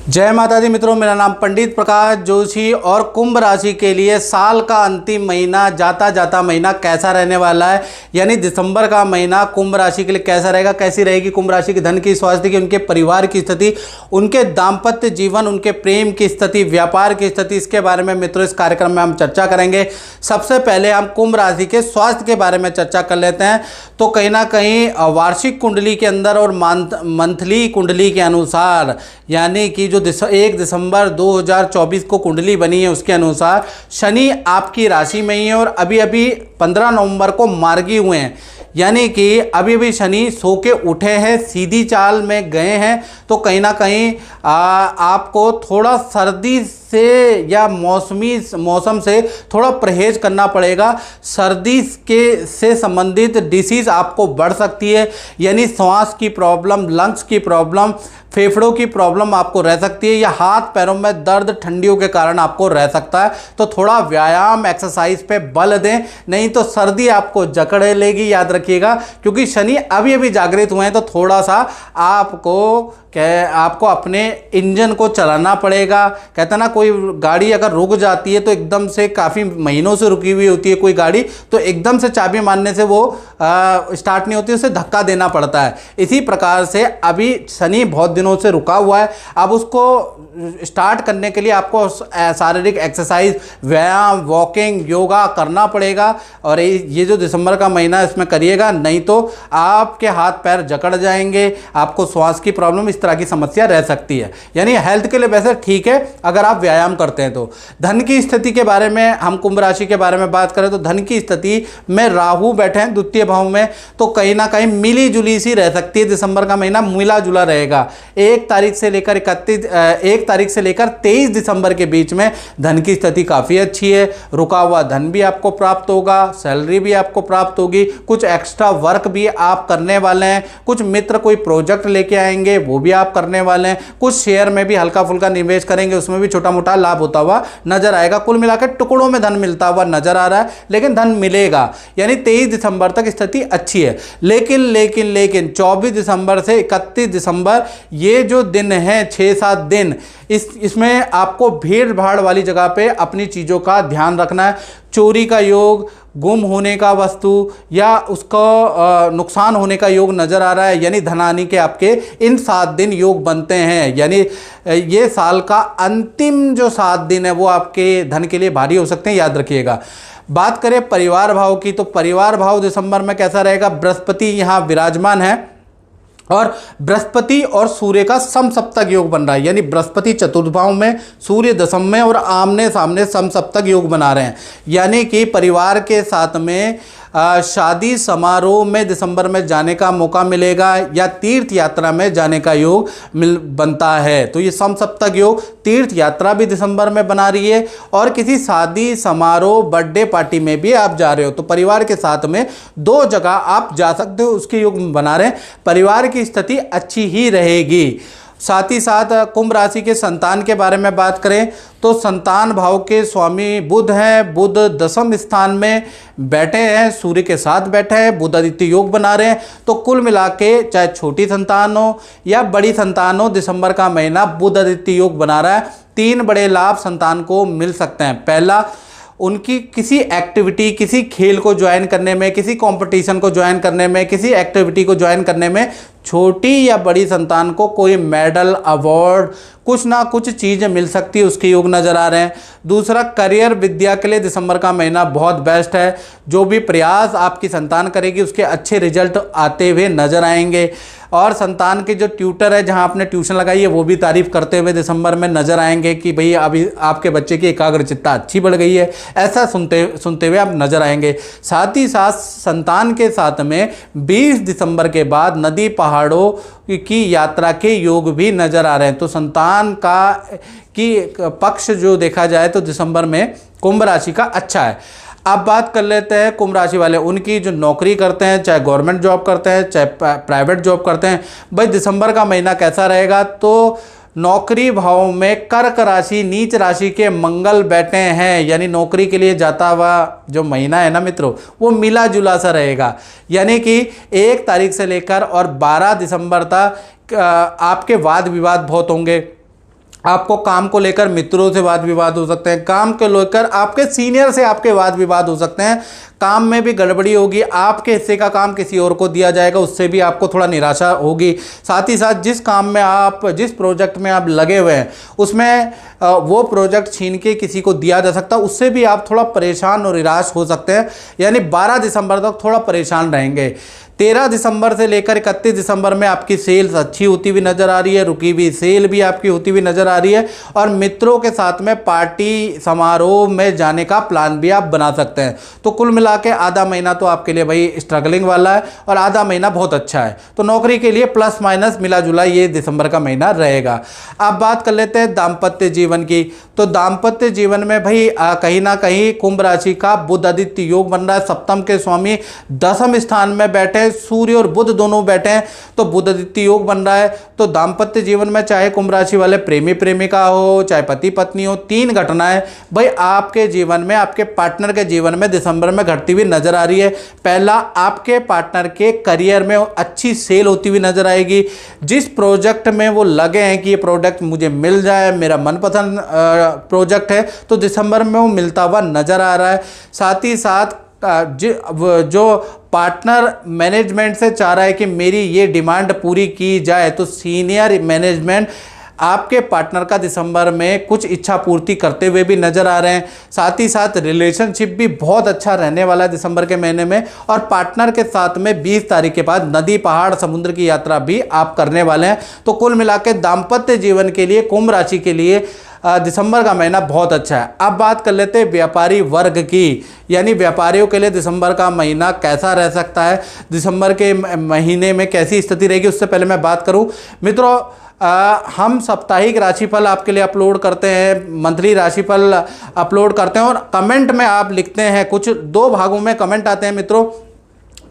जय माता दी मित्रों, मेरा नाम पंडित प्रकाश जोशी और कुंभ राशि के लिए साल का अंतिम महीना जाता जाता महीना कैसा रहने वाला है, यानी दिसंबर का महीना कुंभ राशि के लिए कैसा रहेगा, कैसी रहेगी कुंभ राशि की धन की, स्वास्थ्य की, उनके परिवार की स्थिति, उनके दाम्पत्य जीवन, उनके प्रेम की स्थिति, व्यापार की स्थिति, इसके बारे में मित्रों इस कार्यक्रम में हम चर्चा करेंगे। सबसे पहले हम कुंभ राशि के स्वास्थ्य के बारे में चर्चा कर लेते हैं। तो कहीं ना कहीं वार्षिक कुंडली के अंदर और मंथली कुंडली के अनुसार, यानी कि जो 1 दिसंबर 2024 को कुंडली बनी है उसके अनुसार शनि आपकी राशि में ही है और अभी अभी 15 नवंबर को मार्गी हुए हैं, यानी कि अभी अभी शनि सो के उठे हैं, सीधी चाल में गए हैं। तो कहीं ना कहीं आपको थोड़ा सर्दी से या मौसम से थोड़ा परहेज करना पड़ेगा। सर्दी के से संबंधित डिसीज़ आपको बढ़ सकती है, यानी सांस की प्रॉब्लम, लंग्स की प्रॉब्लम, फेफड़ों की प्रॉब्लम आपको रह सकती है, या हाथ पैरों में दर्द ठंडियों के कारण आपको रह सकता है। तो थोड़ा व्यायाम, एक्सरसाइज पे बल दें, नहीं तो सर्दी आपको जकड़ लेगी, याद रखिएगा। क्योंकि शनि अभी अभी जागृत हुए हैं, तो थोड़ा सा आपको अपने इंजन को चलाना पड़ेगा। कहते ना, कोई गाड़ी अगर रुक जाती है तो एकदम से, काफ़ी महीनों से रुकी हुई होती है कोई गाड़ी, तो एकदम से चाबी मारने से वो स्टार्ट नहीं होती, उसे धक्का देना पड़ता है। इसी प्रकार से अभी शनि बहुत दिनों से रुका हुआ है, अब उसको स्टार्ट करने के लिए आपको शारीरिक एक्सरसाइज, व्यायाम, वॉकिंग, योगा करना पड़ेगा। और ये जो दिसंबर का महीना इसमें करिएगा, नहीं तो आपके हाथ पैर जकड़ जाएंगे, आपको श्वास की प्रॉब्लम, इस तरह की समस्या रह सकती है। यानी हेल्थ के लिए वैसे ठीक है अगर आप व्यायाम करते हैं तो। धन की स्थिति के बारे में हम कुंभ राशि के बारे में बात करें तो धन की स्थिति में राहु बैठे हैं द्वितीय भाव में, तो कहीं ना कहीं मिली जुली सी रह सकती है। दिसंबर का महीना मिला जुला रहेगा। 1 तारीख से लेकर 23 दिसंबर के बीच में धन की स्थिति काफ़ी अच्छी है। रुका हुआ धन भी आपको प्राप्त होगा, सैलरी भी आपको प्राप्त होगी, कुछ एक्स्ट्रा वर्क भी आप करने वाले हैं, कुछ मित्र कोई प्रोजेक्ट लेके आएंगे वो भी आप करने वाले हैं, कुछ शेयर में भी हल्का फुल्का निवेश करेंगे, उसमें भी छोटा मोटा लाभ होता हुआ नजर आएगा। कुल मिलाकर टुकड़ों में धन मिलता हुआ नजर आ रहा है, लेकिन धन मिलेगा। यानी 23 दिसंबर तक स्थिति अच्छी है। लेकिन 24 दिसंबर से 31 दिसंबर ये जो दिन है, 6-7 दिन, इसमें आपको भीड़ भाड़ वाली जगह पे अपनी चीज़ों का ध्यान रखना है। चोरी का योग, गुम होने का वस्तु या उसका नुकसान होने का योग नज़र आ रहा है, यानी धनहानि के आपके इन 7 दिन योग बनते हैं। यानी ये साल का अंतिम जो 7 दिन है वो आपके धन के लिए भारी हो सकते हैं, याद रखिएगा। बात करें परिवार भाव की, तो परिवार भाव दिसंबर में कैसा रहेगा। बृहस्पति यहाँ विराजमान है और बृहस्पति और सूर्य का समसप्तक योग बन रहा है, यानी बृहस्पति चतुर्थ भाव में, सूर्य दशम में और आमने सामने समसप्तक योग बना रहे हैं। यानी कि परिवार के साथ में शादी समारोह में दिसंबर में जाने का मौका मिलेगा या तीर्थ यात्रा में जाने का योग बनता है। तो ये समसप्तक योग, तीर्थ यात्रा भी दिसंबर में बना रही है और किसी शादी समारोह, बर्थडे पार्टी में भी आप जा रहे हो, तो परिवार के साथ में 2 जगह आप जा सकते हो, उसके योग बना रहे हैं। परिवार की स्थिति अच्छी ही रहेगी। साथ ही साथ कुंभ राशि के संतान के बारे में बात करें तो संतान भाव के स्वामी बुध हैं। बुध दशम स्थान में बैठे हैं, सूर्य के साथ बैठे हैं, बुध आदित्य योग बना रहे हैं। तो कुल मिला के चाहे छोटी संतान हो या बड़ी संतान हो, दिसंबर का महीना बुध आदित्य योग बना रहा है। 3 बड़े लाभ संतान को मिल सकते हैं। पहला, उनकी किसी एक्टिविटी, किसी खेल को ज्वाइन करने में, किसी कंपटीशन को ज्वाइन करने में, किसी एक्टिविटी को ज्वाइन करने में छोटी या बड़ी संतान को कोई मेडल, अवार्ड, कुछ ना कुछ चीज़ें मिल सकती है, उसके योग नज़र आ रहे हैं। दूसरा, करियर, विद्या के लिए दिसंबर का महीना बहुत बेस्ट है। जो भी प्रयास आपकी संतान करेगी उसके अच्छे रिजल्ट आते हुए नजर आएंगे। और संतान के जो ट्यूटर है, जहां आपने ट्यूशन लगाई है, वो भी तारीफ करते हुए दिसंबर में नजर आएंगे कि भाई अभी आपके बच्चे की एकाग्रचित्ता अच्छी बढ़ गई है, ऐसा सुनते हुए आप नजर आएंगे। साथ ही साथ संतान के साथ में 20 दिसंबर के बाद नदी पहाड़ों की यात्रा के योग भी नजर आ रहे हैं। तो संतान की पक्ष जो देखा जाए तो दिसंबर में कुंभ राशि का अच्छा है। अब बात कर लेते हैं कुंभ राशि वाले, उनकी जो नौकरी करते हैं, चाहे गवर्नमेंट जॉब करते हैं, चाहे प्राइवेट जॉब करते हैं, भाई दिसंबर का महीना कैसा रहेगा। तो नौकरी भाव में कर्क राशि, नीच राशि के मंगल बैठे हैं, यानी नौकरी के लिए जाता हुआ जो महीना है ना मित्रों, वो मिला जुला सा रहेगा। यानी कि 1 तारीख से लेकर और 12 दिसंबर तक आपके वाद विवाद बहुत होंगे, आपको काम को लेकर मित्रों से वाद विवाद हो सकते हैं, काम को लेकर आपके सीनियर से आपके वाद विवाद हो सकते हैं, काम में भी गड़बड़ी होगी, आपके हिस्से का काम किसी और को दिया जाएगा, उससे भी आपको थोड़ा निराशा होगी। साथ ही साथ जिस काम में आप, जिस प्रोजेक्ट में आप लगे हुए हैं उसमें वो प्रोजेक्ट छीन के किसी को दिया जा सकता है, उससे भी आप थोड़ा परेशान और निराश हो सकते हैं। यानी 12 दिसंबर तक थोड़ा परेशान रहेंगे। 13 दिसंबर से लेकर 31 दिसंबर में आपकी सेल्स अच्छी होती हुई नज़र आ रही है, रुकी हुई सेल भी आपकी होती हुई नज़र आ रही है, और मित्रों के साथ में पार्टी समारोह में जाने का प्लान भी आप बना सकते हैं। तो कुल मिला के आधा महीना तो आपके लिए भाई स्ट्रगलिंग वाला है और आधा महीना बहुत अच्छा है। तो नौकरी के लिए प्लस माइनस मिला जुला ये दिसंबर का महीना रहेगा। अब बात कर लेते हैं दाम्पत्य जीवन की। तो दाम्पत्य जीवन में भाई कहीं ना कहीं कुंभ राशि का बुध आदित्य योग बन रहा है, सप्तम के स्वामी 10वें स्थान में बैठे, सूर्य और बुध दोनों बैठे हैं, तो बुध आदित्य योग बन रहा है। तो दाम्पत्य जीवन में चाहे कुंभ राशि वाले प्रेमी प्रेमिका हो, चाहे पति पत्नी हो, 3 घटनाएं भाई आपके जीवन में, आपके पार्टनर के जीवन में दिसंबर में घटती हुई नजर आ रही है। पहला, आपके पार्टनर के करियर में अच्छी सेल होती हुई नजर आएगी। जिस प्रोजेक्ट में वो लगे हैं कि ये प्रोजेक्ट मुझे मिल जाए, मेरा मनपसंद प्रोजेक्ट है, तो दिसंबर में वो मिलता हुआ नजर आ रहा है। साथ ही साथ जो पार्टनर मैनेजमेंट से चाह रहा है कि मेरी ये डिमांड पूरी की जाए, तो सीनियर मैनेजमेंट आपके पार्टनर का दिसंबर में कुछ इच्छा पूर्ति करते हुए भी नजर आ रहे हैं। साथ ही साथ रिलेशनशिप भी बहुत अच्छा रहने वाला है दिसंबर के महीने में, और पार्टनर के साथ में 20 तारीख के बाद नदी, पहाड़, समुद्र की यात्रा भी आप करने वाले हैं। तो कुल मिला के दाम्पत्य जीवन के लिए, कुंभ राशि के लिए दिसंबर का महीना बहुत अच्छा है। अब बात कर लेते हैं व्यापारी वर्ग की, यानी व्यापारियों के लिए दिसंबर का महीना कैसा रह सकता है, दिसंबर के महीने में कैसी स्थिति रहेगी। उससे पहले मैं बात करूं मित्रों, हम साप्ताहिक राशिफल आपके लिए अपलोड करते हैं, मंथली राशिफल अपलोड करते हैं, और कमेंट में आप लिखते हैं, कुछ 2 भागों में कमेंट आते हैं मित्रों।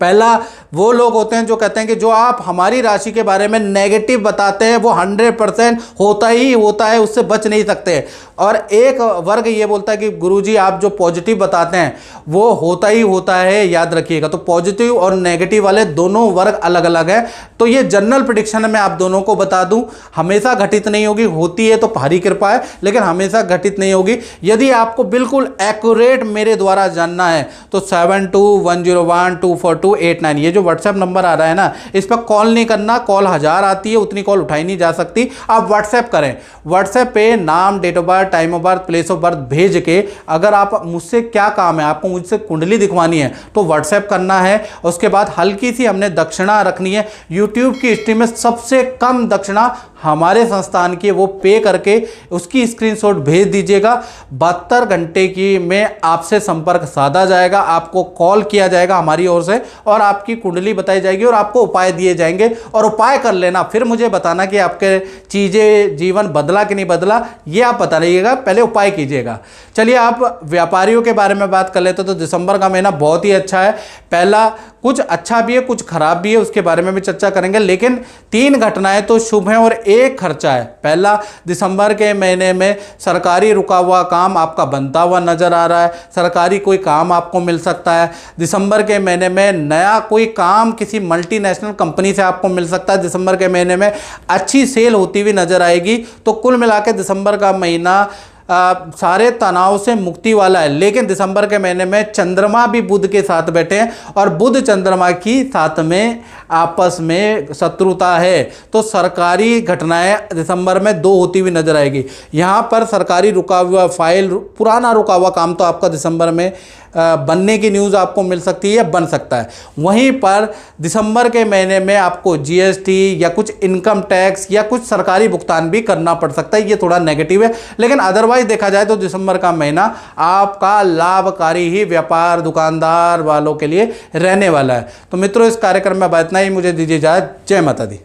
पहला, वो लोग होते हैं जो कहते हैं कि जो आप हमारी राशि के बारे में नेगेटिव बताते हैं वो 100% होता ही होता है, उससे बच नहीं सकते। और एक वर्ग ये बोलता है कि गुरुजी आप जो पॉजिटिव बताते हैं वो होता ही होता है, याद रखिएगा। तो पॉजिटिव और नेगेटिव वाले दोनों वर्ग अलग अलग हैं। तो ये जनरल प्रेडिक्शन मैं आप दोनों को बता दूं, हमेशा घटित नहीं होगी, होती है तो भारी कृपा है, लेकिन हमेशा घटित नहीं होगी। यदि आपको बिल्कुल एक्यूरेट मेरे द्वारा जानना है तो 7210124289 ये जो व्हाट्सएप नंबर आ रहा है ना, इस पर कॉल नहीं करना, कॉल 1000 आती है, उतनी कॉल उठाई नहीं जा सकती। आप व्हाट्सएप करें, व्हाट्सएप पे नाम, date of birth, time of birth, place of birth भेज के, अगर आप मुझसे क्या काम है, आपको मुझसे कुंडली दिखवानी है तो व्हाट्सएप करना है। उसके बाद हल्की सी हमने दक्षिणा रखनी है। यूट्यूब की हिस्ट्री में सबसे कम दक्षिणा हमारे संस्थान की, वो पे करके उसकी स्क्रीनशॉट भेज दीजिएगा। 72 घंटे की में आपसे संपर्क साधा जाएगा, आपको कॉल किया जाएगा हमारी ओर से, और आपकी कुंडली बताई जाएगी और आपको उपाय दिए जाएंगे। और उपाय कर लेना, फिर मुझे बताना कि आपके चीज़ें, जीवन बदला कि नहीं बदला, ये आप बता रहिएगा, पहले उपाय कीजिएगा। चलिए आप व्यापारियों के बारे में बात कर लेते तो दिसंबर का महीना बहुत ही अच्छा है। पहला, कुछ अच्छा भी है कुछ खराब भी है, उसके बारे में भी चर्चा करेंगे, लेकिन 3 घटनाएं तो शुभ हैं और एक खर्चा है। पहला, दिसंबर के महीने में सरकारी रुका हुआ काम आपका बनता हुआ नजर आ रहा है, सरकारी कोई काम आपको मिल सकता है। दिसंबर के महीने में नया कोई काम किसी मल्टीनेशनल कंपनी से आपको मिल सकता है। दिसंबर के महीने में अच्छी सेल होती हुई नजर आएगी। तो कुल मिला के दिसंबर का महीना सारे तनाव से मुक्ति वाला है। लेकिन दिसंबर के महीने में चंद्रमा भी बुध के साथ बैठे हैं, और बुध चंद्रमा की साथ में आपस में शत्रुता है, तो सरकारी घटनाएं दिसंबर में 2 होती हुई नजर आएगी। यहाँ पर सरकारी रुका हुआ फाइल, पुराना रुका हुआ काम तो आपका दिसंबर में बनने की न्यूज़ आपको मिल सकती है या बन सकता है। वहीं पर दिसंबर के महीने में आपको जीएसटी या कुछ इनकम टैक्स या कुछ सरकारी भुगतान भी करना पड़ सकता है, ये थोड़ा नेगेटिव है। लेकिन अदरवाइज देखा जाए तो दिसंबर का महीना आपका लाभकारी ही व्यापार, दुकानदार वालों के लिए रहने वाला है। तो मित्रों, इस कार्यक्रम में इतना ही, मुझे दीजिए इजाजत। जय माता दी।